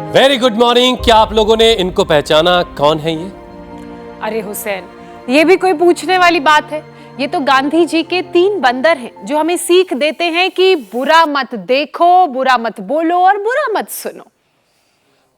Very good morning. क्या आप लोगों ने इनको पहचाना? कौन है ये? अरे हुसैन, ये भी कोई पूछने वाली बात है? ये तो गांधी जी के 3 बंदर हैं जो हमें सीख देते हैं कि बुरा मत देखो, बुरा मत बोलो और बुरा मत सुनो।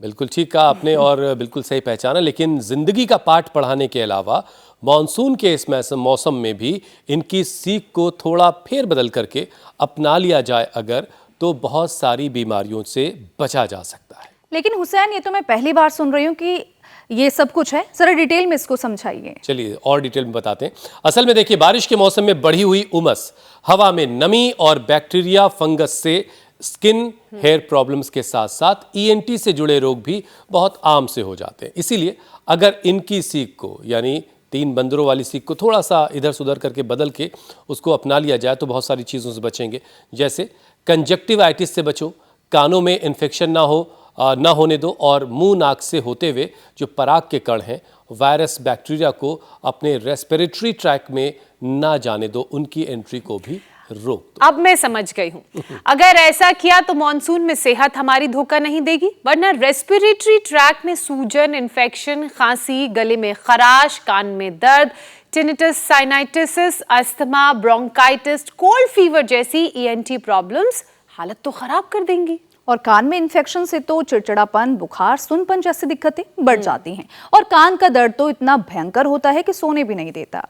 बिल्कुल ठीक कहा आपने और बिल्कुल सही पहचाना। लेकिन जिंदगी का पाठ पढ़ाने के अलावा मॉनसून के इस मौसम में भी इनकी सीख को थोड़ा फेर बदल करके अपना लिया जाए अगर, तो बहुत सारी बीमारियों से बचा जा सकता है। लेकिन हुसैन, ये तो मैं पहली बार सुन रही हूँ कि ये सब कुछ है। जरा डिटेल में इसको समझाइए। चलिए और डिटेल में बताते हैं। असल में देखिए, बारिश के मौसम में बढ़ी हुई उमस, हवा में नमी और बैक्टीरिया फंगस से स्किन हेयर प्रॉब्लम्स के साथ साथ ईएनटी से जुड़े रोग भी बहुत आम से हो जाते हैं। इसीलिए अगर इनकी सीख को, यानी 3 बंदरों वाली सीख को थोड़ा सा इधर सुधर करके बदल के उसको अपना लिया जाए तो बहुत सारी चीज़ों से बचेंगे। जैसे कंजक्टिवाइटिस से बचो, कानों में इन्फेक्शन ना होने दो और मुंह नाक से होते हुए जो पराग के कण हैं, वायरस बैक्टीरिया को अपने रेस्पिरेटरी ट्रैक में ना जाने दो, उनकी एंट्री को भी रोक दो। अब मैं समझ गई हूँ। अगर ऐसा किया तो मॉनसून में सेहत हमारी धोखा नहीं देगी, वरना रेस्पिरेटरी ट्रैक में सूजन, इन्फेक्शन, खांसी, गले में खराश, कान में दर्द, tinnitus, sinusitis, asthma, bronchitis, cold fever जैसी ईएनटी प्रॉब्लम्स हालत तो खराब कर देंगी। और कान में इन्फेक्शन से तो चिड़चिड़ापन, बुखार, सुनपन जैसी दिक्कतें बढ़ जाती हैं। और कान का दर्द तो इतना भयंकर होता है कि सोने भी नहीं देता।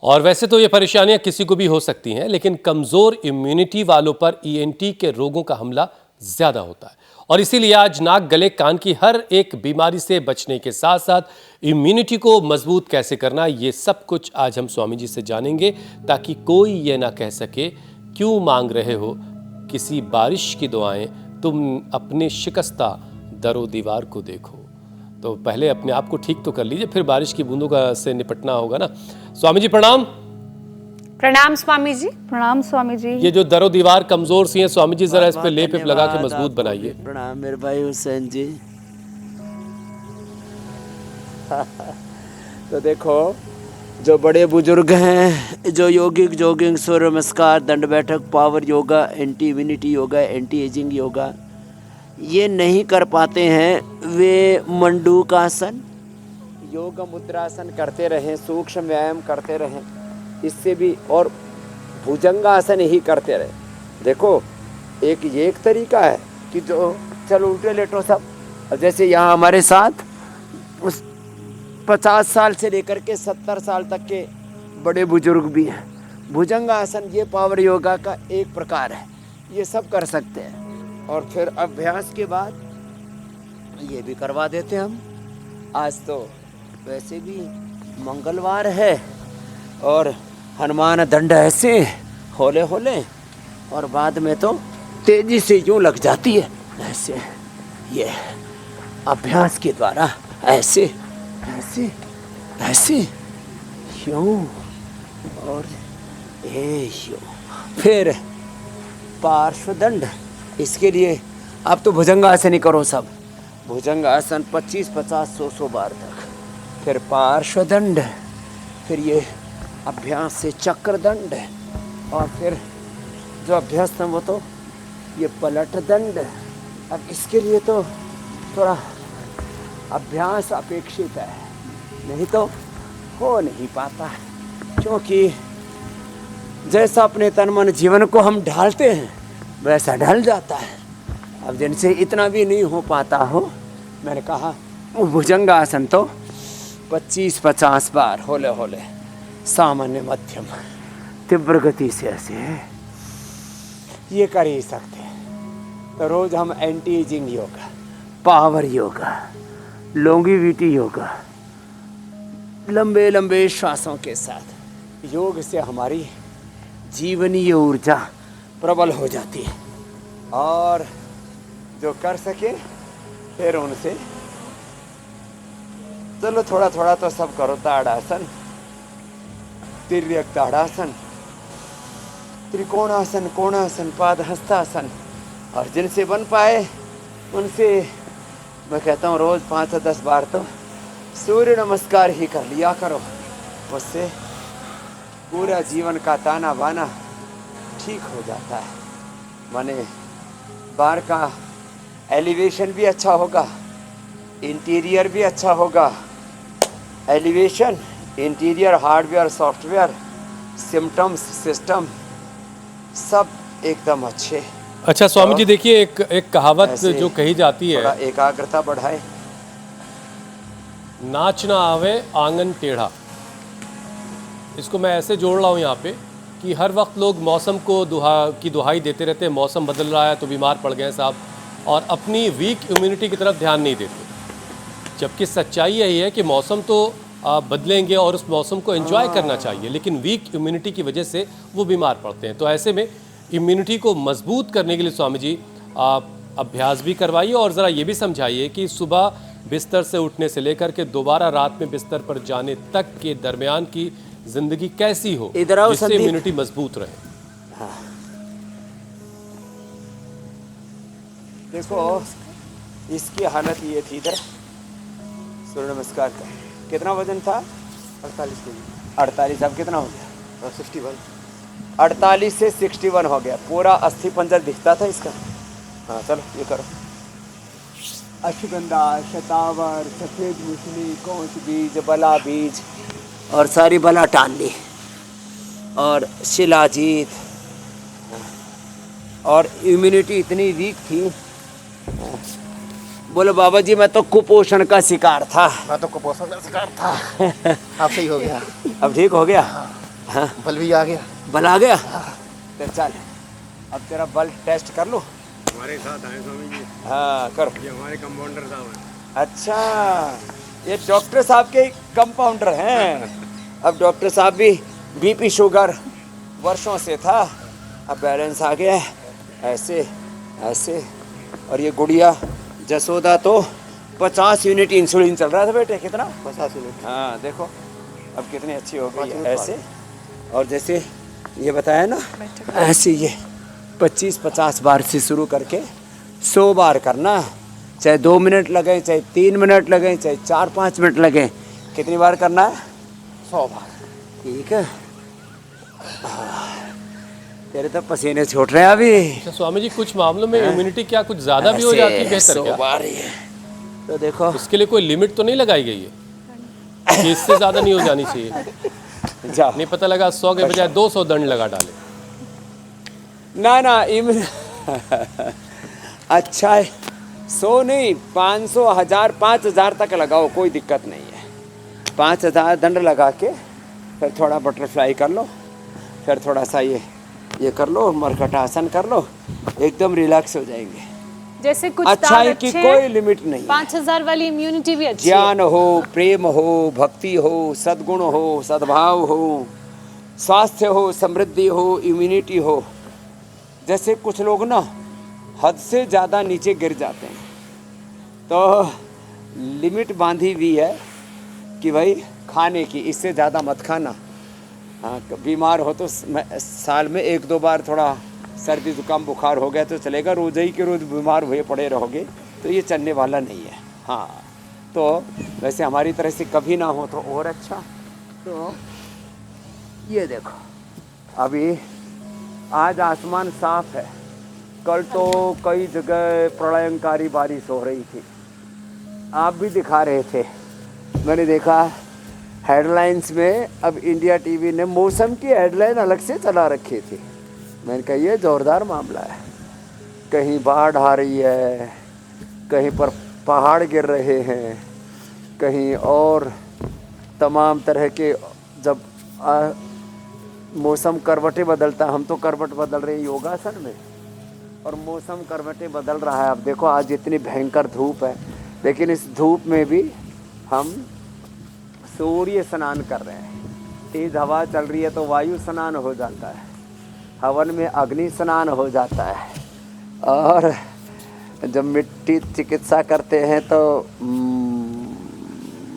और वैसे तो ये परेशानियां किसी को भी हो सकती हैं, लेकिन कमजोर इम्यूनिटी वालों पर ईएनटी के रोगों का हमला ज्यादा होता है। और इसीलिए आज नाक, गले, कान की हर एक बीमारी से बचने के साथ साथ इम्यूनिटी को मजबूत कैसे करना, ये सब कुछ आज हम स्वामी जी से जानेंगे, ताकि कोई ये ना कह सके क्यों मांग रहे हो किसी बारिश की दुआएं, तुम अपने शिकस्ता दरो दीवार को देखो। तो पहले अपने आप को ठीक तो कर लीजिए, फिर बारिश की बूंदों का से निपटना होगा ना। स्वामी जी प्रणाम। प्रणाम स्वामी जी। प्रणाम स्वामी जी। ये जो दरो दीवार कमजोर सी है स्वामी जी, जरा इस पे लेप लगा के मजबूत बनाइए। प्रणाम मेरे भाई हुसैन जी। तो देखो, जो बड़े बुजुर्ग हैं, जो योगिक जोगिंग, सूर्य नमस्कार, दंड बैठक, power yoga, anti immunity yoga, anti ageing yoga ये नहीं कर पाते हैं, वे मंडूकासन, योग मुद्रासन करते रहें, सूक्ष्म व्यायाम करते रहें, इससे भी, और भुजंगासन ही करते रहें। देखो, एक तरीका है कि जो चलो उल्टे लेटो सब, जैसे यहाँ हमारे साथ उस 50 साल से लेकर के 70 साल तक के बड़े बुजुर्ग भी हैं। भुजंगासन ये पावर योगा का एक प्रकार है, ये सब कर सकते हैं। और फिर अभ्यास के बाद ये भी करवा देते हम। आज तो वैसे भी मंगलवार है और हनुमान दंड ऐसे होले होले, और बाद में तो तेजी से यूँ लग जाती है ऐसे, ये अभ्यास के द्वारा ऐसे ऐसे ऐसे यूँ और यूँ, फिर पार्श्वदंड। इसके लिए आप तो भुजंगासन ही करो सब, भुजंगासन 25, 50, 100 बार तक, फिर पार्श्वदंड, फिर ये अभ्यास से चक्रदंड, और फिर जो अभ्यास था वो तो ये पलट दंड। अब इसके लिए तो थोड़ा अभ्यास अपेक्षित है, नहीं तो हो नहीं पाता, क्योंकि जैसा अपने तन मन जीवन को हम ढालते हैं वैसा ढल जाता है। अब जिनसे इतना भी नहीं हो पाता हो, मैंने कहा भुजंगासन तो 25-50 बार होले होले, सामान्य मध्यम तीव्र गति से ऐसे ये कर ही सकते हैं। तो रोज हम anti ageing yoga, power yoga, longevity yoga, लंबे लंबे श्वासों के साथ योग से हमारी जीवनीय ऊर्जा प्रबल हो जाती है। और जो कर सके फिर उनसे चलो थोड़ा थोड़ा तो सब करो। ताड़ासन, तिर्यक ताड़ासन, त्रिकोणासन, कोणासन, पाद हस्तासन, और जिनसे बन पाए उनसे मैं कहता हूँ रोज 5 से 10 बार तो सूर्य नमस्कार ही कर लिया करो। उससे पूरा जीवन का ताना बाना ठीक हो जाता है। माने बाहर का एलिवेशन भी अच्छा होगा, इंटीरियर भी अच्छा होगा। Elevation, interior, hardware, software, symptoms, system सब एकदम अच्छे। अच्छा स्वामी जी देखिए, एक कहावत ऐसे जो कही जाती है, थोड़ा एकाग्रता बढ़ाए। नाच ना आवे आंगन टेढ़ा। इसको मैं ऐसे जोड़ रहा हूँ यहाँ पे कि हर वक्त लोग मौसम को दुहाई देते रहते हैं, मौसम बदल रहा है तो बीमार पड़ गए साहब, और अपनी वीक इम्यूनिटी की तरफ ध्यान नहीं देते। जबकि सच्चाई यही है कि मौसम तो बदलेंगे और उस मौसम को एंजॉय करना चाहिए, लेकिन वीक इम्यूनिटी की वजह से वो बीमार पड़ते हैं। तो ऐसे में इम्यूनिटी को मजबूत करने के लिए स्वामी जी आप अभ्यास भी करवाइए और ज़रा ये भी समझाइए कि सुबह बिस्तर से उठने से लेकर के दोबारा रात में बिस्तर पर जाने तक के दरमियान की ज़िंदगी कैसी हो इधर आओ जिससे संदीप। इम्यूनिटी मजबूत रहे। देखो इसकी हालत ये थी, इधर सूर्य नमस्कार का कितना वजन था? 48 के जी। 48। अब कितना हो गया? 61। 48 से 61 हो गया। पूरा अस्थि पंजर दिखता था इसका। हाँ चलो ये करो। अश्वगंधा, शतावर, सफेद मूसली, कौच बीज, बला बीज और सारी बला टाल ली, और शिलाजीत, और इम्यूनिटी इतनी वीक थी। बोलो बाबा जी मैं तो कुपोषण का शिकार था। मैं तो कुपोषण का शिकार था। अब सही हो गया। अब ठीक हो गया। हाँ बल भी आ गया। बल आ गया। तो चल अब तेरा बल टेस्ट कर लो। हमारे साथ आए स्वामी जी, हाँ करो। ये हमारे कंपाउंडर साहब हैं। अच्छा ये डॉक्टर साहब के कंपाउंडर हैं। अब डॉक्टर साहब भी बीपी शुगर वर्षों से था, अब बैलेंस आ गया है। ऐसे ऐसे। और ये गुड़िया जसोदा तो 50 यूनिट इंसुलिन चल रहा था बेटे। कितना? 50 यूनिट। हाँ देखो अब कितनी अच्छी हो गई 5 है। मिनट ऐसे। और जैसे ये बताया ना, ऐसे ये 25-50 बार से शुरू करके 100 बार करना। चाहे 2 मिनट लगे, चाहे 3 मिनट लगे, चाहे 4-5 मिनट लगे। कितनी बार करना है? 100 बार। ठीक है। तेरे तो पसीने छूट रहे हैं अभी। अच्छा स्वामी जी कुछ मामलों में इम्यूनिटी क्या कुछ ज़्यादा भी हो जाती है बेहतर 100 क्या? बार ही है। तो देखो इसके लिए कोई लिमिट तो नहीं लगाई गई है कि इससे ज़्यादा नहीं हो जानी चाहिए? जा नहीं पता लगा 100 के बजाय 200 दंड लगा डाले। ना ना अच्छा है। 100 नहीं, 500, 1000, 5000 तक लगाओ, कोई दिक्कत नहीं है। 5000 दंड लगा के फिर थोड़ा बटरफ्लाई कर लो, फिर थोड़ा सा ये कर लो, मरकटासन कर लो, एकदम रिलैक्स हो जाएंगे। जैसे कुछ अच्छाई दांत की अच्छे कोई हैं, लिमिट नहीं है। 5000 वाली इम्यूनिटी भी अच्छी है। ज्ञान हो, प्रेम हो, भक्ति हो, सद्गुण हो, सद्भाव हो, स्वास्थ्य हो, समृद्धि हो, इम्यूनिटी हो। जैसे कुछ लोग ना हद से ज़्यादा नीचे गिर जाते हैं, तो लिमिट बांधी हुई है कि भाई खाने की इससे ज़्यादा मत खाना। हाँ बीमार हो तो साल में 1-2 बार थोड़ा सर्दी जुकाम बुखार हो गया तो चलेगा, रोज़ ही के रोज़ बीमार हुए पड़े रहोगे तो ये चलने वाला नहीं है। हाँ तो वैसे हमारी तरह से कभी ना हो तो और अच्छा। तो ये देखो अभी आज आसमान साफ है, कल तो कई जगह प्रलयंकारी बारिश हो रही थी। आप भी दिखा रहे थे, मैंने देखा हेडलाइंस में। अब इंडिया टीवी ने मौसम की हेडलाइन अलग से चला रखी थी। मैंने कहा ये ज़ोरदार मामला है, कहीं बाढ़ आ रही है, कहीं पर पहाड़ गिर रहे हैं, कहीं और तमाम तरह के। जब मौसम करवटें बदलता, हम तो करवट बदल रहे हैं योगासन में, और मौसम करवटें बदल रहा है। अब देखो आज इतनी भयंकर धूप है, लेकिन इस धूप में भी हम सूर्य स्नान कर रहे हैं। तेज़ हवा चल रही है तो वायु स्नान हो जाता है, हवन में अग्नि स्नान हो जाता है, और जब मिट्टी चिकित्सा करते हैं तो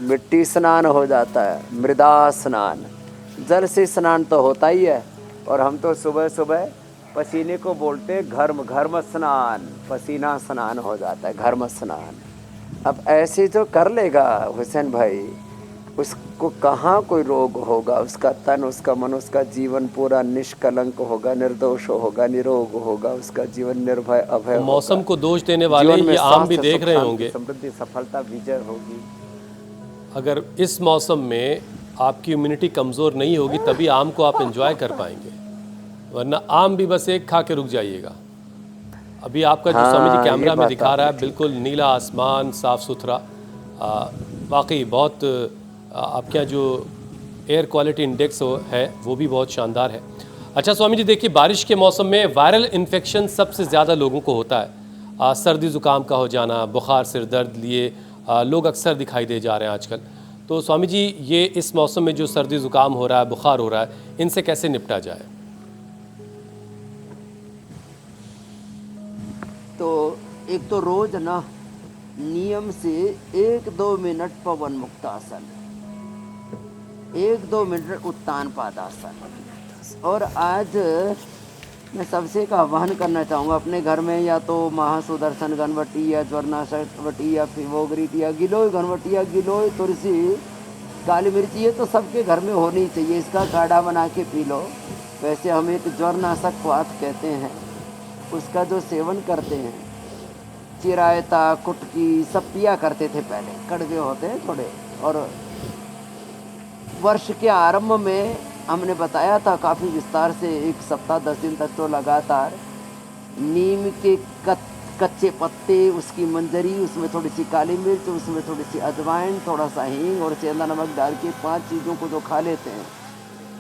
मिट्टी स्नान हो जाता है, मृदा स्नान, जल से स्नान तो होता ही है। और हम तो सुबह सुबह पसीने को बोलते घर्म स्नान, पसीना स्नान हो जाता है, घर्म स्नान। अब ऐसे जो कर लेगा हुसैन भाई उसको कहाँ कोई रोग होगा। उसका तन, उसका मन, उसका जीवन पूरा निष्कलंक होगा, निर्दोष होगा, निरोग होगा। उसका जीवन निर्भय अभय मौसम होगा। को दोष देने वाले जीवन में ये आम भी स्वास्थ्य, देख सुख, रहे शांति, होंगे। समृद्धि, सफलता, विजय होगी। अगर इस मौसम में आपकी इम्यूनिटी कमज़ोर नहीं होगी तभी आम को आप एंजॉय कर पाएंगे, वरना आम भी बस एक खा के रुक जाइएगा। अभी आपका जो स्वामी जी हाँ, कैमरा ये में बात दिखा रहा है आपने बिल्कुल नीला आसमान, साफ़ सुथरा, वाकई बहुत आपके यहाँ जो एयर क्वालिटी इंडेक्स है वो भी बहुत शानदार है। अच्छा स्वामी जी देखिए, बारिश के मौसम में वायरल इन्फेक्शन सबसे ज़्यादा लोगों को होता है। सर्दी ज़ुकाम का हो जाना, बुखार, सिर दर्द लिए लोग अक्सर दिखाई दे जा रहे हैं आजकल। तो स्वामी जी ये इस मौसम में जो सर्दी ज़ुकाम हो रहा है, बुखार हो रहा है, इनसे कैसे निपटा जाए? तो एक तो रोज ना नियम से 1-2 मिनट पवन मुक्तासन, 1-2 मिनट उत्तान पादासन। और आज मैं सबसे का आह्वान करना चाहूँगा, अपने घर में या तो महासुदर्शन गणवटी या ज्वरनाशक वटी या फिवोग्रिट या गिलोय गणवटी या गिलोय तुलसी, काली मिर्ची, ये तो सबके घर में होनी चाहिए। इसका काढ़ा बना के पी लो। वैसे हम एक ज्वरनाशक क्वाथ कहते हैं, उसका जो सेवन करते हैं, चिरायता, कुटकी सब पिया करते थे पहले, कड़वे होते हैं थोड़े। और वर्ष के आरंभ में हमने बताया था काफ़ी विस्तार से, 1 सप्ताह 10 दिन तक तो लगातार नीम के कच्चे पत्ते, उसकी मंजरी, उसमें थोड़ी सी काली मिर्च, उसमें थोड़ी सी अजवाइन, थोड़ा सा हींग और सेंधा नमक डाल के 5 चीज़ों को जो खा लेते हैं,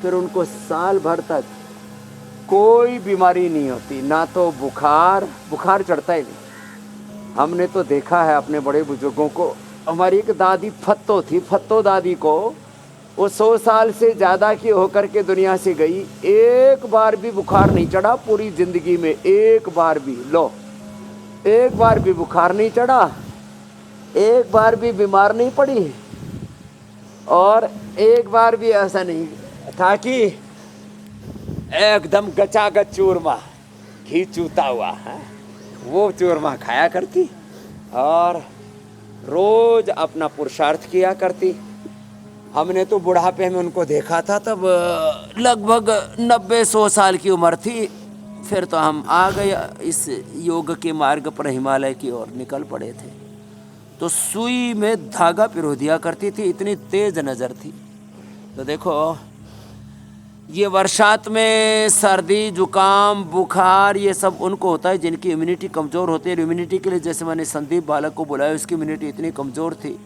फिर उनको साल भर तक कोई बीमारी नहीं होती। ना तो बुखार चढ़ता ही नहीं। हमने तो देखा है अपने बड़े बुजुर्गों को। हमारी एक दादी फत्तो थी, फत्तो दादी को वो 100 साल से ज़्यादा की होकर के दुनिया से गई, एक बार भी बुखार नहीं चढ़ा पूरी ज़िंदगी में, एक बार भी। लो, एक बार भी बुखार नहीं चढ़ा, एक बार भी बीमार नहीं पड़ी, और एक बार भी ऐसा नहीं था कि एकदम गचागच चूरमा, घी चूता हुआ है, वो चूरमा खाया करती और रोज अपना पुरुषार्थ किया करती। हमने तो बुढ़ापे में उनको देखा था, तब लगभग 90-100 साल की उम्र थी। फिर तो हम आ गए इस योग के मार्ग पर, हिमालय की ओर निकल पड़े थे। तो सुई में धागा पिरो दिया करती थी, इतनी तेज नज़र थी। तो देखो, ये बरसात में सर्दी, जुकाम, बुखार, ये सब उनको होता है जिनकी इम्यूनिटी कमज़ोर होती है। इम्यूनिटी के लिए जैसे मैंने संदीप बालक को बुलाया, उसकी इम्यूनिटी इतनी कमज़ोर थी,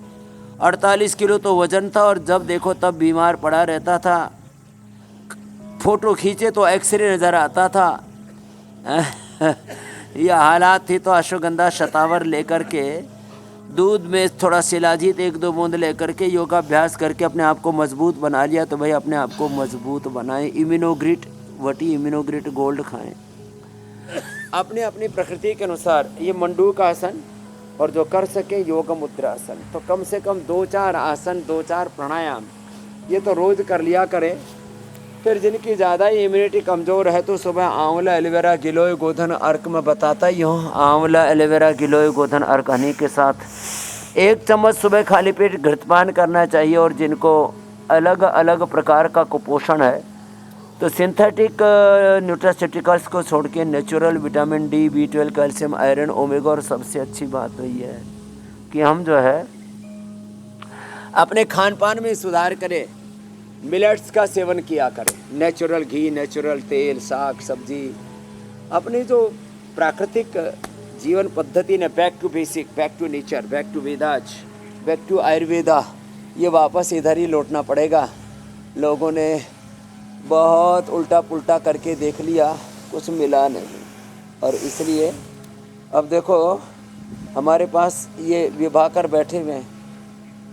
48 किलो तो वज़न था, और जब देखो तब बीमार पड़ा रहता था। फ़ोटो खींचे तो एक्सरे नज़र आता था। यह हालात थी। तो अश्वगंधा शतावर लेकर के, दूध में थोड़ा शिलाजीत 1-2 बूंद लेकर के योगाभ्यास करके अपने आप को मजबूत बना लिया। तो भाई अपने आप को मजबूत बनाएं। इम्यूनोग्रिट वटी, इम्यूनोग्रिट गोल्ड खाएं। अपने अपनी प्रकृति के अनुसार ये मंडूक आसन, और जो कर सके योग मुद्रा आसन, तो कम से कम 2-4 आसन, 2-4 प्राणायाम ये तो रोज़ कर लिया करें। फिर जिनकी ज़्यादा ही इम्यूनिटी कमज़ोर है तो सुबह आंवला, एलोवेरा, गिलोय, गोधन अर्क में बताता ही हूँ। आंवला, एलोवेरा, गिलोय, गोधन अर्क हनी के साथ 1 चम्मच सुबह खाली पेट घृतपान करना चाहिए। और जिनको अलग अलग प्रकार का कुपोषण है तो सिंथेटिक न्यूट्रास्यूटिकल्स को छोड़ के natural vitamin D, B12, calcium, iron, omega, और सबसे अच्छी बात तो ये है कि हम जो है अपने खान पान में सुधार करें, मिलेट्स का सेवन किया करें, नेचुरल घी, नेचुरल तेल, साग सब्जी, अपनी जो प्राकृतिक जीवन पद्धति ने back to basic, back to nature, back to Vedas, back to Ayurveda, ये वापस इधर ही लौटना पड़ेगा। लोगों ने बहुत उल्टा पुल्टा करके देख लिया, कुछ मिला नहीं। और इसलिए अब देखो हमारे पास ये विभाकर बैठे हुए हैं,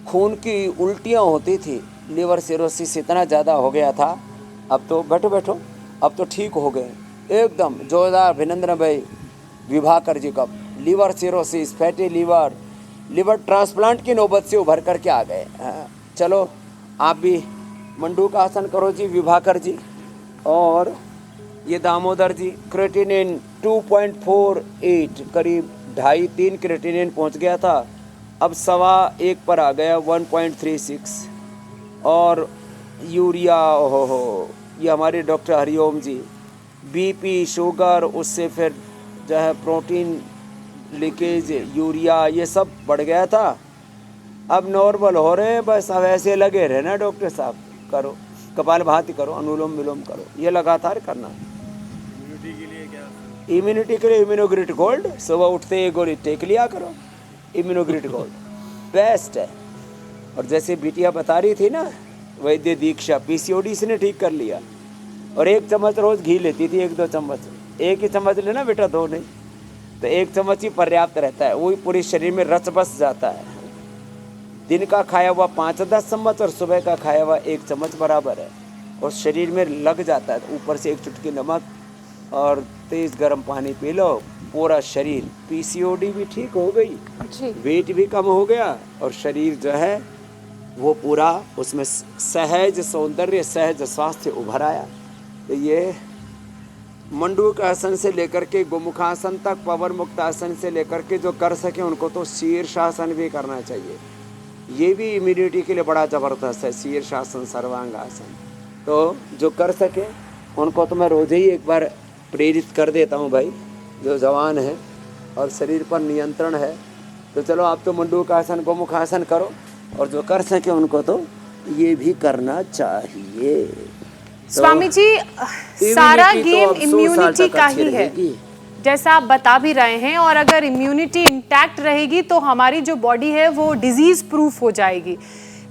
खून की उल्टियाँ होती थी, लीवर सिरोसिस इतना ज़्यादा हो गया था। अब तो बैठो अब तो ठीक हो गए एकदम। जोरदार अभिनंदन भाई विभाकर जी का। Liver cirrhosis, fatty liver transplant की नौबत से उभर करके आ गए। चलो आप भी मंडूक आसन करो जी विभाकर जी। और ये दामोदर जी, क्रेटिनिन 2.48, करीब 2.5-3 क्रेटिनिन पहुंच गया था, अब 1.25 पर आ गया, 1.36। और यूरिया, हो ये हमारे डॉक्टर हरिओम जी, बीपी, शुगर, उससे फिर जो है प्रोटीन लीकेज, यूरिया, ये सब बढ़ गया था। अब नॉर्मल हो रहे हैं, बस अब ऐसे लगे रहे ना डॉक्टर साहब, करो कपालभाति करो, अनुलोम विलोम करो, ये लगातार करना। इम्यूनिटी के लिए इम्यूनोग्रिट गोल्ड, सुबह उठते ही गोली टेक लिया करो, इम्यूनोग्रिट गोल्ड बेस्ट है। और जैसे बिटिया बता रही थी ना, वैद्य दीक्षा, पीसीओडी इसने ठीक कर लिया। और 1 चम्मच रोज घी लेती थी, 1-2 चम्मच, 1 ही चम्मच लेना बेटा, 2 नहीं, तो 1 चम्मच ही पर्याप्त रहता है, वही पूरे शरीर में रच बस जाता है। दिन का खाया हुआ 5-10 चम्मच और सुबह का खाया हुआ 1 चम्मच बराबर है, और शरीर में लग जाता है। ऊपर से 1 चुटकी नमक और तेज गर्म पानी पी लो, पूरा शरीर, पीसीओडी भी ठीक हो गई, वेट भी कम हो गया, और शरीर जो है वो पूरा उसमें सहज सौंदर्य, सहज स्वास्थ्य उभर आया। तो ये मंडूक आसन से लेकर के गोमुखासन तक, पवन मुक्त आसन से लेकर के जो कर सके उनको तो शीर्षासन भी करना चाहिए। ये भी इम्यूनिटी के लिए बड़ा ज़बरदस्त है, शीर्षासन, सर्वांगासन। तो जो कर सके उनको तो मैं रोज़ ही एक बार प्रेरित कर देता हूँ भाई, जो जवान है और शरीर पर नियंत्रण है, तो चलो आप तो मंडूक आसन, गोमुखासन करो, और जो कर सके उनको तो ये भी करना चाहिए। स्वामी जी, सारा immunity तो गेम अब 100 साल इम्यूनिटी तक का अच्छी ही है, रहेगी। जैसा आप बता भी रहे हैं। और अगर इम्यूनिटी इंटैक्ट रहेगी तो हमारी जो बॉडी है वो डिजीज प्रूफ हो जाएगी।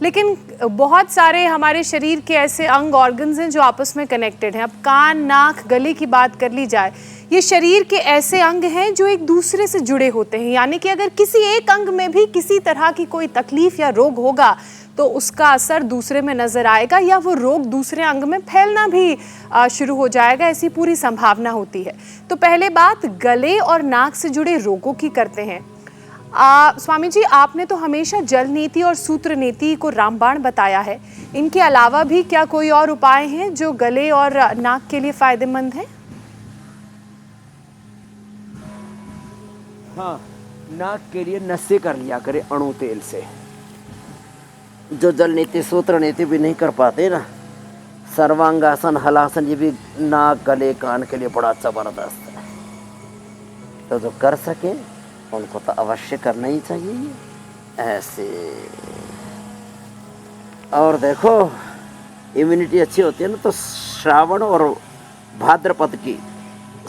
लेकिन बहुत सारे हमारे शरीर के ऐसे अंग, ऑर्गन्स हैं जो आपस में कनेक्टेड हैं। अब कान, नाक, गले की बात कर ली जाए, ये शरीर के ऐसे अंग हैं जो एक दूसरे से जुड़े होते हैं। यानी कि अगर किसी एक अंग में भी किसी तरह की कोई तकलीफ या रोग होगा तो उसका असर दूसरे में नजर आएगा, या वो रोग दूसरे अंग में फैलना भी शुरू हो जाएगा, ऐसी पूरी संभावना होती है। तो पहले बात गले और नाक से जुड़े रोगों की करते हैं। स्वामी जी, आपने तो हमेशा जल नीति और सूत्र नीति को रामबाण बताया है, इनके अलावा भी क्या कोई और उपाय हैं जो गले और नाक के लिए फायदेमंद हैं? हाँ, नाक के लिए नशे कर लिया करे अणु तेल से। जो जल नीति, सूत्र नीति भी नहीं कर पाते ना, सर्वांगासन, हलासन, ये भी नाक, गले, कान के लिए बड़ा जबरदस्त है। तो जो कर सके उनको तो अवश्य करना ही चाहिए ऐसे। और देखो, इम्यूनिटी अच्छी होती है ना, तो श्रावण और भाद्रपद की,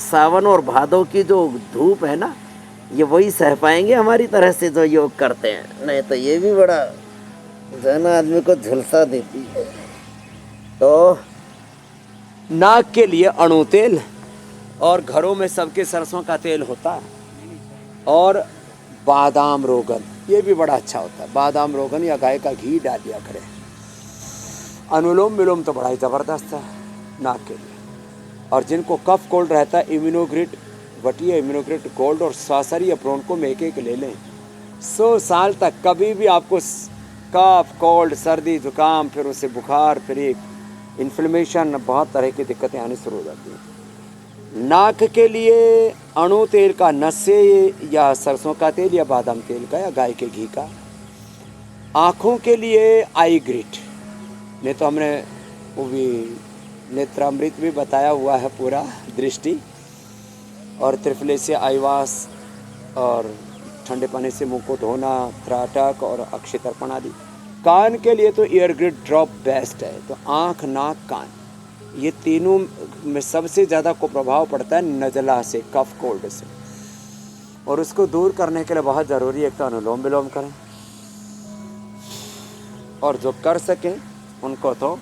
सावन और भादों की जो धूप है ना, ये वही सह पाएंगे हमारी तरह से जो योग करते हैं। नहीं तो ये भी बड़ा जो है ना आदमी को झुलसा देती है। तो नाक के लिए अणु तेल, और घरों में सबके सरसों का तेल होता है, और बादाम रोगन, ये भी बड़ा अच्छा होता है। बादाम रोगन या गाय का घी डाल दिया करें। अनुलोम विलोम तो बड़ा ही ज़बरदस्त है नाक के लिए। और जिनको कफ कोल्ड रहता है, इम्यूनोग्रिट वटिया, इम्यूनोग्रिट गोल्ड और स्वासरी अप्रोन को में एक ले लें। 100 साल तक कभी भी आपको कफ, कोल्ड, सर्दी, जुकाम, फिर उससे बुखार, फिर एक इन्फ्लेमेशन, बहुत तरह की दिक्कतें आनी शुरू हो जाती हैं। नाक के लिए अणु तेल का नशे, या सरसों का तेल, या बादाम तेल का, या गाय के घी का। आँखों के लिए आई ग्रिट, नहीं तो हमने वो भी नेत्रामृत भी बताया हुआ है पूरा, दृष्टि, और त्रिफले से आईवास, और ठंडे पानी से मुंह को धोना, त्राटक और अक्षतर्पण आदि। कान के लिए तो ईयर ग्रिड ड्रॉप बेस्ट है। तो आँख, नाक, कान, ये तीनों में सबसे ज़्यादा को प्रभाव पड़ता है नज़ला से, कफ कोल्ड से, और उसको दूर करने के लिए बहुत ज़रूरी है एक तो अनुलोम विलोम करें, और जो कर सकें उनको तो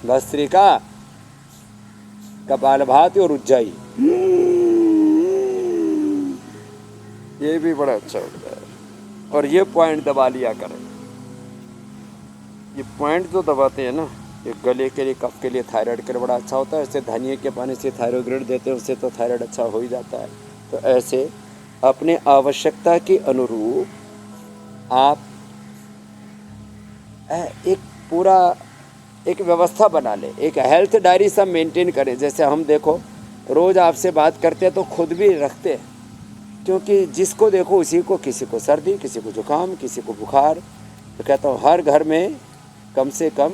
भस्त्रिका, कपालभाति और उज्जाई, ये भी बड़ा अच्छा होता है। और ये पॉइंट दबा लिया करें। ये पॉइंट जो दबाते हैं ना, ये गले के लिए, कफ के लिए, थायराइड के लिए बड़ा अच्छा होता है। इससे धनिए के पानी से थायरोग्रिड देते हैं, उससे तो थायराइड अच्छा हो ही जाता है। तो ऐसे अपने आवश्यकता के अनुरूप आप एक पूरा एक व्यवस्था बना ले, एक हेल्थ डायरी सब मेंटेन करें। जैसे हम देखो रोज़ आपसे बात करते हैं तो खुद भी रखते हैं, क्योंकि जिसको देखो उसी को, किसी को सर्दी, किसी को जुकाम, किसी को बुखार। तो कहता हूँ हर घर में कम से कम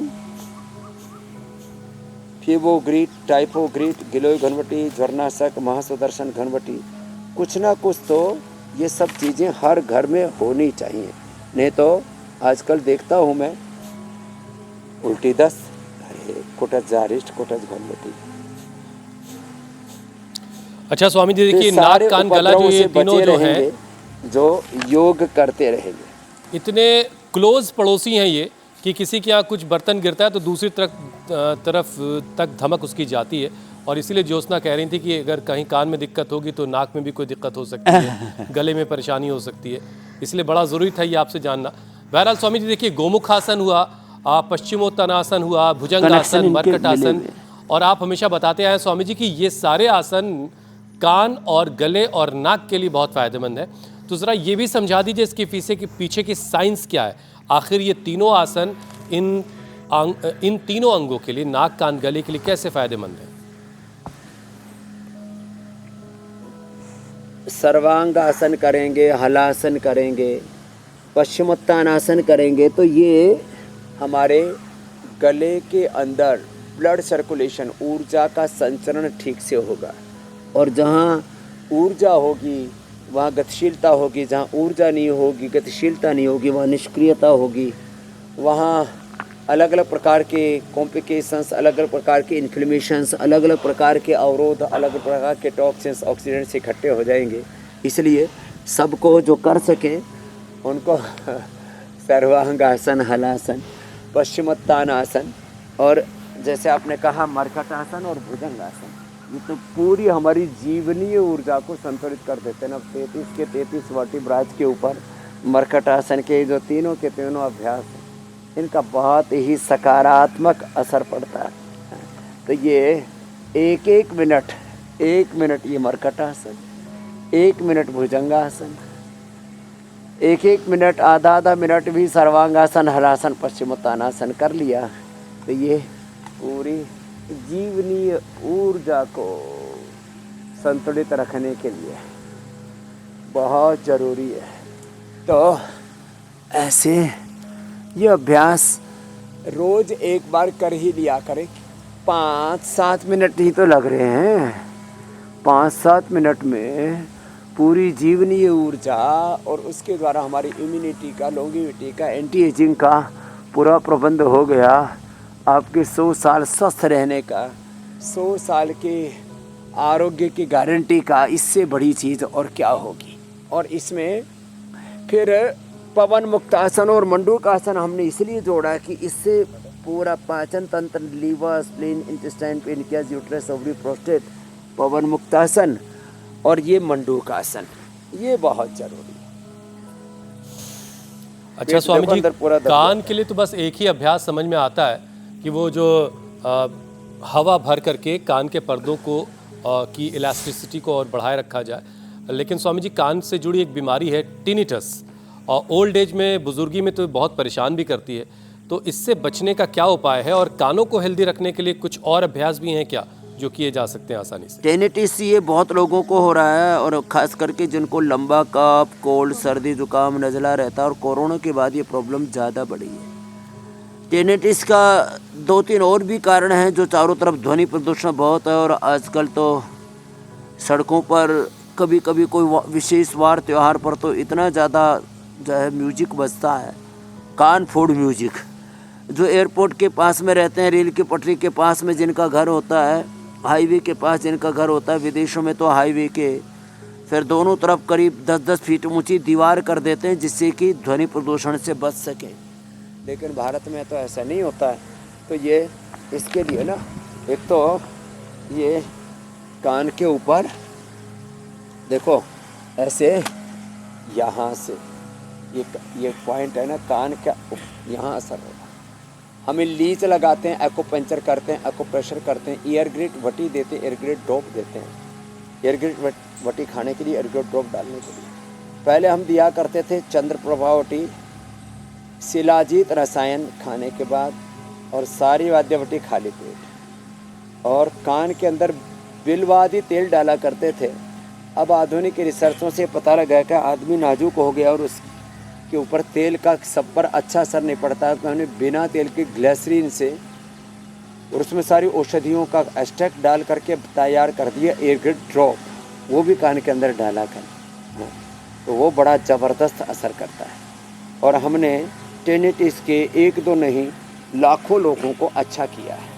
फीबोग्रीट, टाइफोग्रीट, गिलोय घनवटी, ज्वरनाशक, महासुदर्शन घनवटी, कुछ ना कुछ तो ये सब चीज़ें हर घर में होनी चाहिए। नहीं तो आजकल देखता हूँ मैं उल्टी दस्त, अरे कुटज जारिष्ट, कुटज घनवटी। अच्छा स्वामी जी देखिए, ये नाक सारे कान गला जो उपद्रवों ये से तीनों बचे जो हैं, रहेंगे जो योग करते रहेंगे। इतने क्लोज पड़ोसी हैं ये कि किसी के यहाँ कुछ बर्तन गिरता है तो दूसरी तरफ तक धमक उसकी जाती है। और इसीलिए ज्योत्सना कह रही थी कि अगर कहीं कान में दिक्कत होगी तो नाक में भी कोई दिक्कत हो सकती है, गले में परेशानी हो सकती है, इसलिए बड़ा ज़रूरी था ये आपसे जानना। बहरहाल स्वामी जी देखिए, गोमुखासन हुआ, पश्चिमोत्तानासन हुआ, भुजंगासन, मर्कटासन, और आप हमेशा बताते आए स्वामी जी कि ये सारे आसन कान और गले और नाक के लिए बहुत फ़ायदेमंद है। तो ज़रा ये भी समझा दीजिए इसके पीछे की साइंस क्या है, आखिर ये तीनों आसन इन तीनों अंगों के लिए, नाक कान गले के लिए कैसे फ़ायदेमंद है? सर्वांगासन करेंगे, हलासन करेंगे, पश्चिमोत्तानासन करेंगे तो ये हमारे गले के अंदर ब्लड सर्कुलेशन, ऊर्जा का संचरण ठीक से होगा। और जहाँ ऊर्जा होगी वहाँ गतिशीलता होगी, जहाँ ऊर्जा नहीं होगी, गतिशीलता नहीं होगी, वहाँ निष्क्रियता होगी। वहाँ अलग अलग प्रकार के कॉम्प्लिकेशंस, अलग अलग प्रकार के इन्फ्लेमेशंस, अलग अलग प्रकार के अवरोध, अलग अलग प्रकार के टॉक्सिन्स, ऑक्सीडेंट्स इकट्ठे हो जाएंगे। इसलिए सबको जो कर सकें उनको सर्वांगासन, हलासन, पश्चिमोत्तानासन और जैसे आपने कहा मर्कटासन और भुजंगासन, ये तो पूरी हमारी जीवनीय ऊर्जा को संतुलित कर देते हैं ना। 33 के 33 वर्टिब्राज के ऊपर मर्कटासन के जो तीनों के तीनों अभ्यास हैं, इनका बहुत ही सकारात्मक असर पड़ता है। तो ये एक मिनट ये मर्कटासन, 1 मिनट भुजंगासन, एक मिनट, आधा मिनट भी सर्वांगासन, हलासन, पश्चिमोत्तानासन कर लिया तो ये पूरी जीवनीय ऊर्जा को संतुलित रखने के लिए बहुत ज़रूरी है। तो ऐसे ये अभ्यास रोज़ एक बार कर ही लिया करें। 5-7 मिनट ही तो लग रहे हैं, 5-7 मिनट में पूरी जीवनीय ऊर्जा और उसके द्वारा हमारी इम्यूनिटी का, लॉन्गेविटी का, एंटी एजिंग का पूरा प्रबंध हो गया। आपके 100 साल स्वस्थ रहने का, 100 साल के आरोग्य की गारंटी का, इससे बड़ी चीज़ और क्या होगी। और इसमें फिर पवन मुक्तासन और मंडूकासन हमने इसलिए जोड़ा कि इससे पूरा पाचन तंत्र, liver, spleen, intestine, pancreas, uterus, ovary, prostate, Pawanmuktasana और ये मंडूकासन, ये बहुत जरूरी है। अच्छा स्वामी जी, कान के लिए तो बस एक ही अभ्यास समझ में आता है कि वो जो हवा भर करके कान के पर्दों को की इलास्टिसिटी को और बढ़ाए रखा जाए। लेकिन स्वामी जी, कान से जुड़ी एक बीमारी है टिनिटस, और ओल्ड एज में, बुजुर्गी में तो बहुत परेशान भी करती है। तो इससे बचने का क्या उपाय है, और कानों को हेल्दी रखने के लिए कुछ और अभ्यास भी हैं क्या जो किए जा सकते हैं आसानी से? टेनिटिस ये बहुत लोगों को हो रहा है, और ख़ास करके जिनको लंबा कफ, कोल्ड, सर्दी, जुकाम, नज़ला रहता है, और कोरोना के बाद ये प्रॉब्लम ज़्यादा बढ़ी है। टेनिटिस का 2-3 और भी कारण हैं, जो चारों तरफ ध्वनि प्रदूषण बहुत है, और आजकल तो सड़कों पर कभी कभी कोई विशेष वार त्यौहार पर तो इतना ज़्यादा जो है म्यूजिक बजता है, कान फोड़ म्यूजिक। जो एयरपोर्ट के पास में रहते हैं, रेल की पटरी के पास में जिनका घर होता है, हाईवे के पास जिनका घर होता है, विदेशों में तो हाईवे के फिर दोनों तरफ करीब 10-10 फीट ऊंची दीवार कर देते हैं जिससे कि ध्वनि प्रदूषण से बच सके। लेकिन भारत में तो ऐसा नहीं होता है। तो ये इसके लिए ना, एक तो ये कान के ऊपर देखो ऐसे, यहाँ से ये पॉइंट है ना, कान का यहाँ असर होगा। हमें लीच लगाते हैं, एक्यूपंक्चर करते हैं, एक्यूप्रेशर करते हैं, ईयर ग्रिड वटी देते हैं, ईयर ग्रिड ड्रॉप देते हैं। ईयर ग्रिड वटी खाने के लिए, ईयर ग्रिड ड्रॉप डालने के लिए पहले हम दिया करते थे चंद्रप्रभा वटी, शिलाजीत रसायन खाने के बाद, और सारी वाद्यवटी खाली पेट। और कान के अंदर बिलवादी तेल डाला करते थे, अब आधुनिक रिसर्चों से पता लगा कि आदमी नाजुक हो गया और उसके ऊपर तेल का सब पर अच्छा असर नहीं पड़ता, तो हमने बिना तेल के ग्लिसरीन से और उसमें सारी औषधियों का एक्सट्रैक्ट डाल करके तैयार कर दिया एयरग्रेड ड्रॉप, वो भी कान के अंदर डाला कर, तो वो बड़ा ज़बरदस्त असर करता है। और हमने टेनिटिस के 1-2 नहीं लाखों लोगों को अच्छा किया है।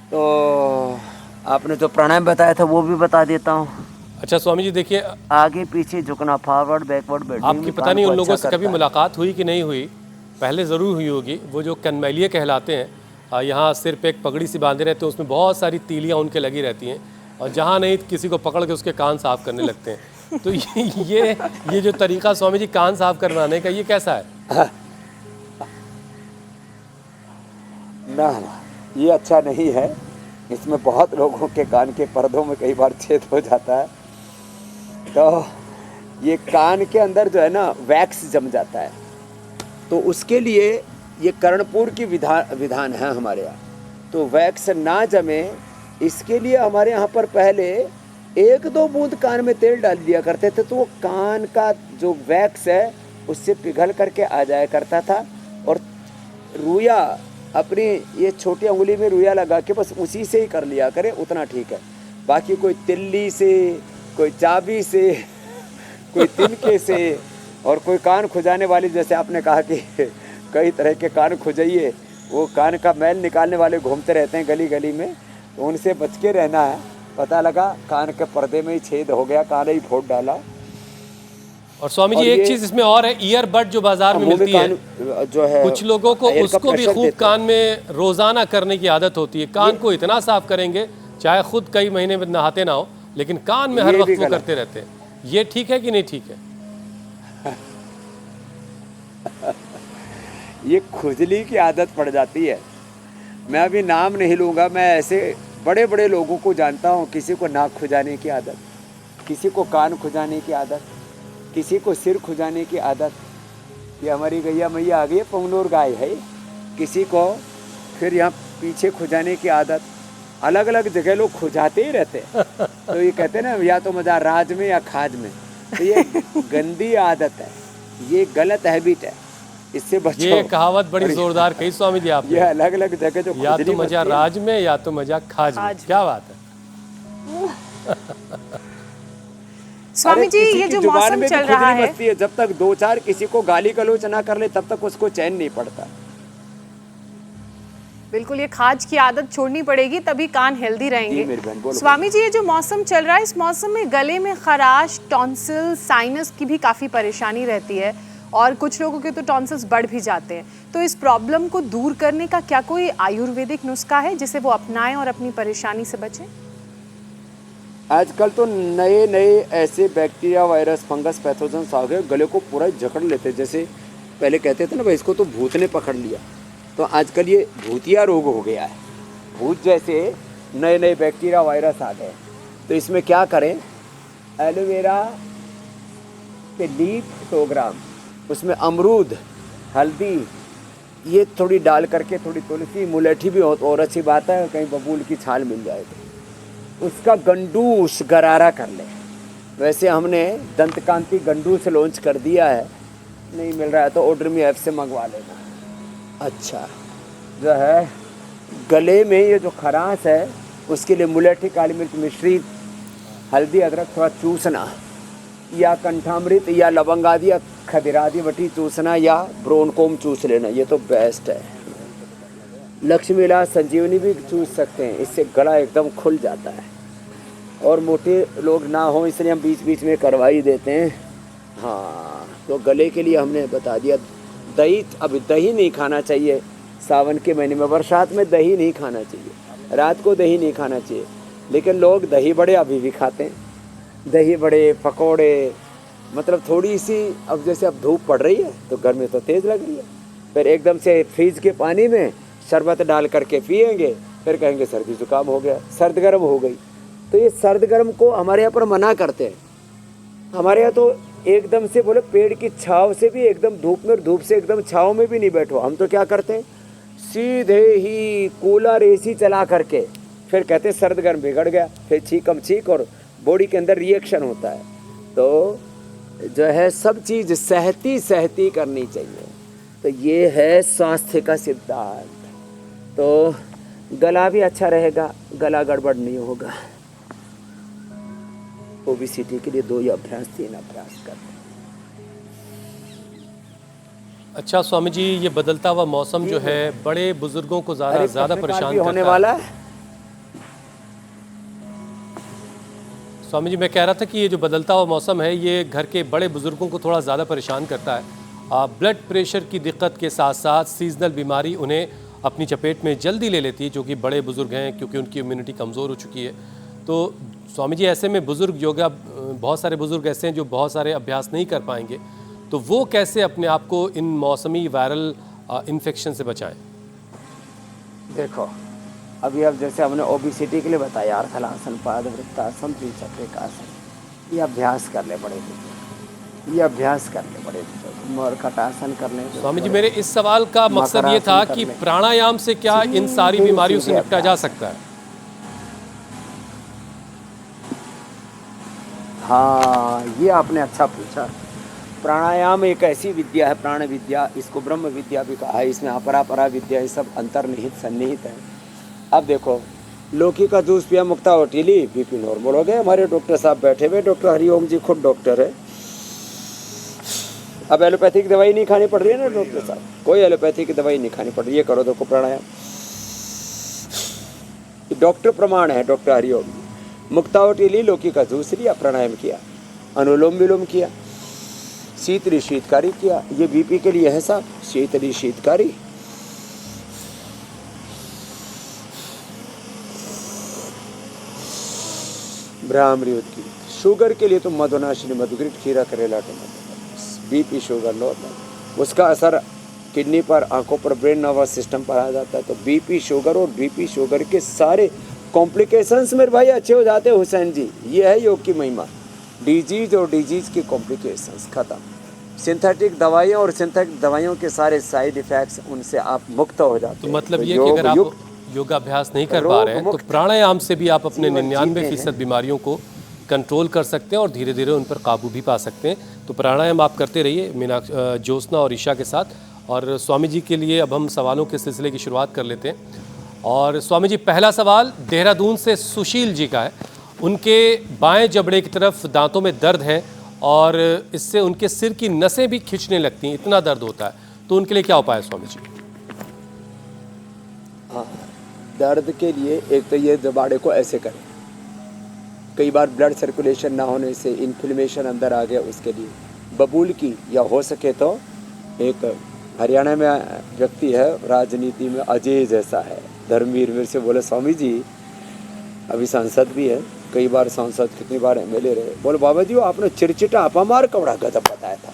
तो आपने जो प्राणायाम बताया था वो भी बता देता हूँ। अच्छा स्वामी जी देखिए, आगे पीछे झुकना, फॉरवर्ड बैकवर्ड बेंडिंग, आपकी पता नहीं उन लोगों से कभी मुलाकात हुई कि नहीं हुई, पहले ज़रूर हुई होगी। वो जो कनमैलिये कहलाते हैं, यहाँ सिर पे एक पगड़ी सी बांधे रहते हैं, उसमें बहुत सारी तीलियाँ उनके लगी रहती हैं, और जहाँ नहीं किसी को पकड़ के उसके कान साफ करने लगते हैं। तो ये जो तरीका स्वामी जी कान साफ करवाने का, ये कैसा है? ना, ये अच्छा नहीं है। इसमें बहुत लोगों के कान के पर्दों में कई बार छेद हो जाता है, तो ये कान के अंदर जो है ना वैक्स जम जाता है, तो उसके लिए ये कर्णपुर की विधान है हमारे यहाँ। तो वैक्स ना जमे इसके लिए हमारे यहाँ पर पहले 1-2 बूंद कान में तेल डाल दिया करते थे, तो वो कान का जो वैक्स है उससे पिघल करके आ जाया करता था। और रुइया अपनी ये छोटी उंगली में रुइया लगा के बस उसी से ही कर लिया करे, उतना ठीक है। बाकी कोई तिल्ली से, कोई चाबी से, कोई तिनके से, और कोई कान खुजाने वाली, जैसे आपने कहा कि कई तरह के कान खुजाइए, वो कान का मैल निकालने वाले घूमते रहते हैं गली गली में, तो उनसे बच के रहना है। पता लगा कान के पर्दे में ही छेद हो गया, कान ही फोड़ डाला। और स्वामी जी एक चीज इसमें और है, ईयरबड जो बाजार में मिलती है, जो है कुछ लोगों को उसको भी खूब कान में रोजाना करने की आदत होती है। कान को इतना साफ करेंगे चाहे खुद कई महीने में नहाते ना हो, लेकिन कान में हर वक्त वो करते रहते हैं। ये ठीक है कि नहीं ठीक है? ये खुजली की आदत पड़ जाती है। मैं अभी नाम नहीं लूँगा, मैं ऐसे बड़े बड़े लोगों को जानता हूँ, किसी को नाक खुजाने की आदत, किसी को कान खुजाने की आदत, किसी को सिर खुजाने की आदत। ये हमारी गैया मैया आ गई है, पंगनूर गाय है। किसी को फिर यहाँ पीछे खुजाने की आदत। अलग अलग जगह लोग खुजाते ही रहते हैं। तो ये कहते हैं ना, या तो मज़ा राज में या खाज में। तो ये गंदी आदत है, ये गलत हैबिट है, इससे बचो। ये कहावत बड़ी जोरदार कही स्वामी जी आपने। ये अलग अलग जगह जो या तो मजा राज में या तो मजा खाज में। क्या बात है स्वामी जी, ये जो मौसम चल रहा है, जब तक 2-4 किसी को गाली गलौच ना कर ले तब तक उसको चैन नहीं पड़ता। बिल्कुल, ये खाज की आदत छोड़नी पड़ेगी, तभी कान हेल्दी रहेंगे। स्वामी जी, ये जो मौसम चल रहा है, इस मौसम में गले में खराश, टॉन्सिल, साइनस की भी काफ़ी परेशानी रहती है, और कुछ लोगों के तो टॉन्सिल्स बढ़ भी जाते हैं। तो इस प्रॉब्लम को दूर करने का क्या कोई आयुर्वेदिक नुस्खा है जिसे वो अपनाएं और अपनी परेशानी से बचें? आजकल तो नए नए ऐसे बैक्टीरिया, वायरस, फंगस, पैथोजन्स आ गए, गले को पूरा जकड़ लेते। जैसे पहले कहते थे ना भाई इसको तो भूत ने पकड़ लिया, तो आजकल ये भूतिया रोग हो गया है। भूत जैसे नए नए बैक्टीरिया, वायरस आ गए। तो इसमें क्या करें, एलोवेरा के लीफ 100 ग्राम, उसमें अमरूद, हल्दी, ये थोड़ी डाल करके, थोड़ी तुलसी, मुलेठी भी हो तो और अच्छी बात है, कहीं बबूल की छाल मिल जाए तो उसका गंडूस गरारा कर ले। वैसे हमने दंतकांति गंडूस लॉन्च कर दिया है, नहीं मिल रहा है तो ऑर्डर ऐप से मंगवा लेना। अच्छा, जो है गले में ये जो खराश है उसके लिए मुलेठी, काली मिर्च मिश्रित, हल्दी, अदरक थोड़ा चूसना, या कंठामृत या लवंग आदि या खदिरादी वटी चूसना, या ब्रोनकोम चूस लेना, ये तो बेस्ट है। लक्ष्मी इलाज संजीवनी भी चूस सकते हैं, इससे गला एकदम खुल जाता है। और मोटे लोग ना हो इसलिए हम बीच बीच में करवा ही देते हैं। हाँ, तो गले के लिए हमने बता दिया। दही, अभी दही नहीं खाना चाहिए सावन के महीने में, बरसात में दही नहीं खाना चाहिए, रात को दही नहीं खाना चाहिए। लेकिन लोग दही बड़े अभी भी खाते हैं, दही बड़े, पकौड़े, मतलब थोड़ी सी, अब जैसे अब धूप पड़ रही है तो गर्मी तो तेज़ लग रही है, फिर एकदम से फ्रिज के पानी में शरबत डाल करके पिएंगे, फिर कहेंगे सर्दी जुकाम हो गया, सर्द गर्म हो गई। तो ये सर्द गर्म को हमारे यहाँ पर मना करते हैं। हमारे यहाँ तो एकदम से बोले पेड़ की छाँव से भी, एकदम धूप में, धूप से एकदम छाँव में भी नहीं बैठो। हम तो क्या करते हैं, सीधे ही कूलर AC चला करके फिर कहते हैं सर्द गर्म बिगड़ गया, फिर छींकम छींक और बॉडी के अंदर रिएक्शन होता है। तो जो है सब चीज़ सहती सहती करनी चाहिए। तो ये है स्वास्थ्य का सिद्धांत। तो गला भी अच्छा रहेगा, गला गड़बड़ नहीं होगा। ओबेसिटी के लिए 2 अभ्यास 3 अभ्यास करते हैं। अच्छा स्वामी जी, ये बदलता हुआ मौसम जो है बड़े बुजुर्गों को ज़्यादा प्रश्नकाल परेशान भी होने करता वाला है। है। स्वामी जी, मैं कह रहा था कि ये जो बदलता हुआ मौसम है ये घर के बड़े बुजुर्गों को थोड़ा ज़्यादा परेशान करता है। ब्लड प्रेशर की दिक्कत के साथ साथ सीजनल बीमारी उन्हें अपनी चपेट में जल्दी ले लेती है, जो कि बड़े बुजुर्ग हैं, क्योंकि उनकी इम्यूनिटी कमज़ोर हो चुकी है। तो स्वामी जी, ऐसे में बुजुर्ग योगा, बहुत सारे बुजुर्ग ऐसे हैं जो बहुत सारे अभ्यास नहीं कर पाएंगे, तो वो कैसे अपने आप को इन मौसमी वायरल इन्फेक्शन से बचाएं? देखो, अभी अब जैसे हमने ओबेसिटी के लिए बताया, अर्धलासन, पादवृत्तासन, त्रिचक्रिकासन, ये अभ्यास कर ले बड़े बुजुर्ग, ये अभ्यास कर ले बड़े बुजुर्ग, मरकटासन कर ले। स्वामी जी, मेरे इस सवाल का मकसद ये था कि प्राणायाम से क्या इन सारी बीमारियों से निपटा जा सकता है? हाँ, ये आपने अच्छा पूछा। प्राणायाम एक ऐसी विद्या है, प्राण विद्या, इसको ब्रह्म विद्या भी कहा है। इसमें अपरा परा विद्या, ये सब अंतर्निहित सन्निहित है। अब देखो, लौकी का जूस पिया, मुक्ता होटी ली, बीपी नॉर्मल हो गया। हमारे डॉक्टर साहब बैठे हुए, डॉक्टर हरिओम जी खुद डॉक्टर है। अब एलोपैथिक दवाई नहीं खानी पड़ रही है ना डॉक्टर साहब, कोई एलोपैथिक दवाई नहीं खानी पड़ रही है। करो देखो प्राणायाम, डॉक्टर प्रमाण है, डॉक्टर हरिओम। मुक्तावटी ली, लौकी का जूस लिया, प्राणायाम किया, अनुलोम विलोम किया, शीतली शीतकारी किया। ये बीपी के लिए है साहब, शीतली शीतकारी। ब्राह्मणी की। शुगर के लिए तो मधुनाशिनी, मधुग्रिट, खीरा, करेला, टमाटर। बीपी शुगर नॉर्मल, उसका असर किडनी पर, आंखों पर, ब्रेन नर्वस सिस्टम पर आ जाता है। तो बीपी शुगर और बीपी शुगर के सारे कॉम्प्लिकेशंस मेरे भाई अच्छे हो जाते हैं हुसैन जी। ये है योग की महिमा। डिजीज और डिजीज की कॉम्प्लिकेशंस खत्म। सिंथेटिक दवाइयाँ और सिंथेटिक दवाइयों के सारे साइड इफेक्ट्स, उनसे आप मुक्त हो जाते तो हैं। मतलब ये कि अगर आप योगाभ्यास नहीं कर पा रहे हैं तो प्राणायाम से भी आप अपने 99% बीमारियों को कंट्रोल कर सकते हैं और धीरे धीरे उन पर काबू भी पा सकते हैं। तो प्राणायाम आप करते रहिए ज्योत्सना और ईशा के साथ। और स्वामी जी के लिए अब हम सवालों के सिलसिले की शुरुआत कर लेते हैं। और स्वामी जी, पहला सवाल देहरादून से सुशील जी का है। उनके बाएं जबड़े की तरफ दांतों में दर्द है और इससे उनके सिर की नसें भी खिंचने लगती हैं, इतना दर्द होता है। तो उनके लिए क्या उपाय है स्वामी जी? हाँ, दर्द के लिए एक तो ये जबाड़े को ऐसे करें। कई बार ब्लड सर्कुलेशन ना होने से इन्फ्लेमेशन अंदर आ गया, उसके लिए बबूल की, या हो सके तो एक हरियाणा में व्यक्ति है, राजनीति में अजय जैसा है, धर्मवीर, मेरे से बोले स्वामी जी, अभी सांसद भी है, कई बार सांसद, कितनी बार एमएलए रहे। बोले बाबा जी, वो आपने चिरचिटा अपामार कबड़ा गजब बताया था,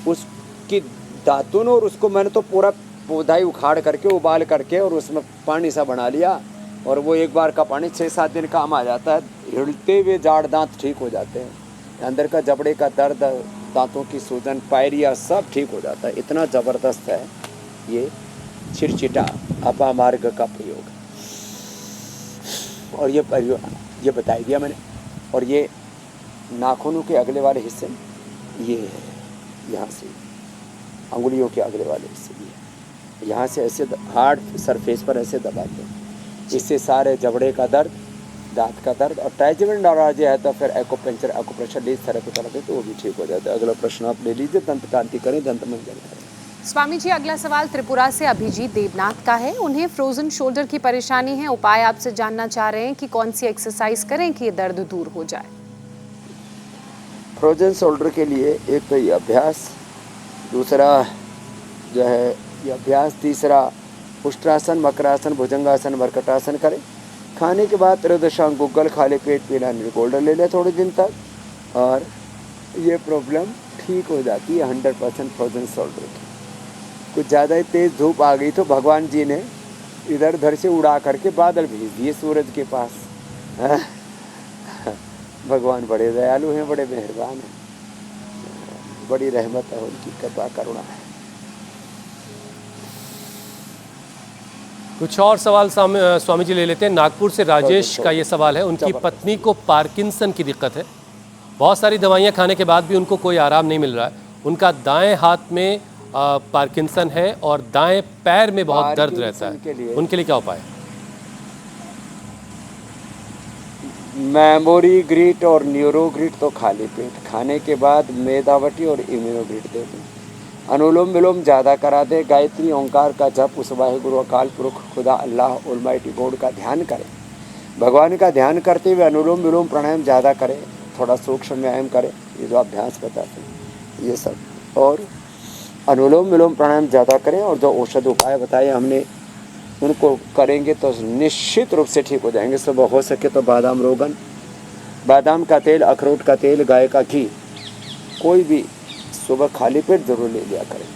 उसकी दातुन, और उसको मैंने तो पूरा पौधा ही उखाड़ करके उबाल करके और उसमें पानी सा बना लिया, और वो एक बार का पानी 6-7 दिन काम आ जाता है। हिलते हुए जाड़ दांत ठीक हो जाते हैं, अंदर का जबड़े का दर्द, दांतों की सूजन, पायरिया, सब ठीक हो जाता है। इतना ज़बरदस्त है ये चिरचिटा अपामार्ग का प्रयोग। और ये बता दिया मैंने। और ये नाखूनों के अगले वाले हिस्से, ये यहाँ से अंगुलियों के अगले वाले हिस्से, ये यहाँ से ऐसे हार्ड सरफेस पर ऐसे दबाते हैं, इससे सारे जबड़े का दर्द, दांत का दर्द। और ट्राइजेमिक नौराजी है तो फिर एक्यूपंक्चर, एक्यूप्रेशर, लीज थेरेपी कराते तो वो भी ठीक हो जाता है। अगला प्रश्न आप ले लीजिए, दंत कांति करें, दंत मंजन करें। स्वामी जी, अगला सवाल त्रिपुरा से अभिजीत देवनाथ का है। उन्हें फ्रोजन शोल्डर की परेशानी है, उपाय आपसे जानना चाह रहे हैं कि कौन सी एक्सरसाइज करें कि ये दर्द दूर हो जाए। फ्रोजन शोल्डर के लिए एक तो ये अभ्यास, दूसरा जो है ये अभ्यास, तीसरा उष्ट्रासन, मकरासन, भुजंगासन, मरकटासन करें। खाने के बाद त्रयोदशांग गुग्गल, खाली पेट पीला गोल्डन ले लें थोड़े दिन तक, और ये प्रॉब्लम ठीक हो जाती है 100% फ्रोजन शोल्डर की। कुछ ज़्यादा ही तेज़ धूप आ गई तो भगवान जी ने इधर उधर से उड़ा करके बादल भेज दिए सूरज के पास। भगवान बड़े दयालु हैं, बड़े मेहरबान हैं, बड़ी रहमत है उनकी, कृपा करुणा है। कुछ और सवाल स्वामी जी ले लेते हैं। नागपुर से राजेश का ये सवाल है, उनकी पत्नी को पार्किंसन की दिक्कत है, बहुत सारी दवाइयाँ खाने के बाद भी उनको कोई आराम नहीं मिल रहा है। उनका दाएं हाथ में पार्किंसन है और दाएं पैर में बहुत दर्द रहता है, उनके लिए क्या उपाय है? मेमोरी ग्रिट और न्यूरोग्रिट तो खाली पेट खाने के बाद मेदावटी और इम्यूनोग्रिट दे दें। अनुलोम विलोम ज़्यादा करा दे। गायत्री ओंकार का जप, उस वाहिगुरु अकाल पुरुष खुदा अल्लाह ऑलमाइटी गॉड का ध्यान करें। भगवान का ध्यान करते हुए अनुलोम विलोम प्राणायाम ज़्यादा करें, थोड़ा सूक्ष्म व्यायाम करें, ये जो अभ्यास बताते हैं ये सब, और अनुलोम विलोम प्राणायाम ज़्यादा करें। और जो औषध उपाय बताए हमने उनको करेंगे तो निश्चित रूप से ठीक हो जाएंगे। सुबह हो सके तो बादाम रोगन, बादाम का तेल, अखरोट का तेल, गाय का घी, कोई भी सुबह खाली पेट जरूर ले लिया करें।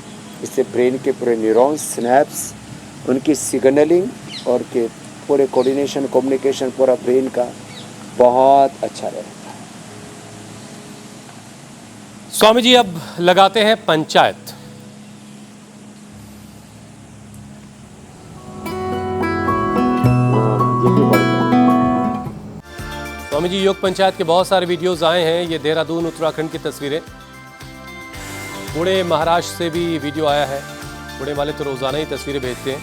इससे ब्रेन के पूरे न्यूरॉन्स, सिनैप्स, उनकी सिग्नलिंग और के पूरे कोऑर्डिनेशन, कम्युनिकेशन पूरा ब्रेन का बहुत अच्छा रहेगा। स्वामी जी अब लगाते हैं पंचायत। स्वामी जी योग पंचायत के बहुत सारे वीडियोस आए हैं। ये देहरादून उत्तराखंड की तस्वीरें, पुणे महाराष्ट्र से भी वीडियो आया है। पुणे वाले तो रोज़ाना ही तस्वीरें भेजते हैं।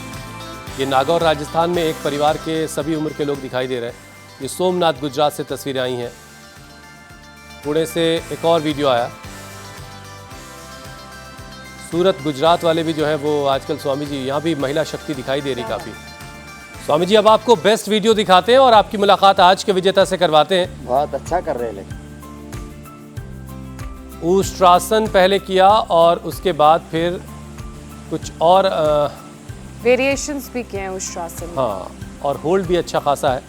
ये नागौर राजस्थान में एक परिवार के सभी उम्र के लोग दिखाई दे रहे हैं। ये सोमनाथ गुजरात से तस्वीरें आई हैं। पुणे से एक और वीडियो आया। सूरत गुजरात वाले भी जो है वो आजकल स्वामी जी यहाँ भी महिला शक्ति दिखाई दे रही काफ़ी। स्वामी जी अब आपको बेस्ट वीडियो दिखाते हैं और आपकी मुलाकात आज के विजेता से करवाते हैं। बहुत अच्छा कर रहे हैं लेकिन उष्ट्रासन पहले किया और उसके बाद फिर कुछ और वेरिएशंस भी किए हैं उष्ट्रासन में। हाँ, और होल्ड भी अच्छा खासा है।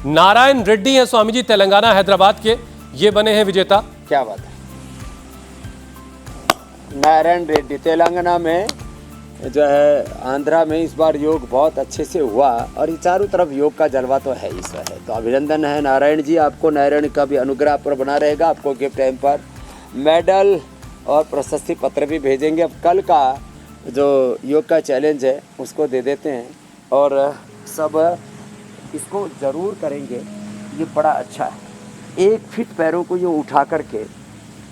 नारायण रेड्डी हैं स्वामी जी, तेलंगाना हैदराबाद के, ये बने हैं विजेता। क्या बात है। नारायण रेड्डी तेलंगाना में जो है, आंध्रा में इस बार योग बहुत अच्छे से हुआ और ये चारों तरफ योग का जलवा तो है ही है। तो अभिनंदन है नारायण जी, आपको नारायण का भी अनुग्रह पर बना रहेगा। आपको गिफ्ट टाइम पर मेडल और प्रशस्ति पत्र भी भेजेंगे। अब कल का जो योग का चैलेंज है उसको दे देते हैं और सब इसको ज़रूर करेंगे। ये बड़ा अच्छा है। 1 फीट पैरों को यूँ उठा करके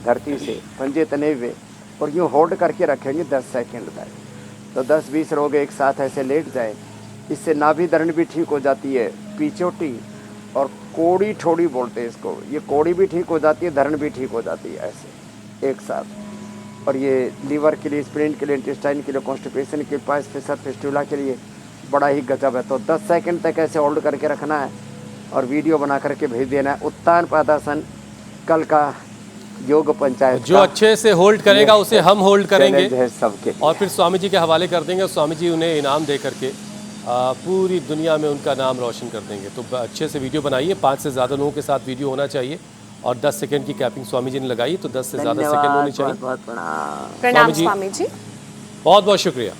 धरती से पंजे तने हुए और यूँ होल्ड करके रखेंगे 10 सेकंड तक। तो 10-20 लोग एक साथ ऐसे लेट जाए। इससे नाभि दर्द भी ठीक हो जाती है, पीछोटी और कोड़ी ठोड़ी बोलते हैं इसको। ये कोड़ी भी ठीक हो जाती है, धरण भी ठीक हो जाती है ऐसे एक साथ। और ये लीवर के लिए, स्प्लीन के लिए, इंटेस्टाइन के लिए, कॉन्स्टिपेशन के लिए, पाइल्स, फिशर, फिस्टुला के लिए बड़ा ही गजब है। तो 10 सेकंड तक ऐसे होल्ड करके रखना है और वीडियो बना करके भेज देना है। उत्तान पादासन कल का योग पंचायत जो अच्छे से होल्ड करेगा उसे हम होल्ड करेंगे है सबके लिए। और फिर स्वामी जी के हवाले कर देंगे। स्वामी जी उन्हें इनाम दे करके पूरी दुनिया में उनका नाम रोशन कर देंगे। तो अच्छे से वीडियो बनाइए, 5 से ज़्यादा लोगों के साथ वीडियो होना चाहिए और 10 सेकंड की कैपिंग स्वामी जी ने लगाई तो 10 से ज़्यादा सेकंड होनी चाहिए। बहुत प्रणाम प्रणाम स्वामी जी। स्वामी जी। बहुत बहुत शुक्रिया।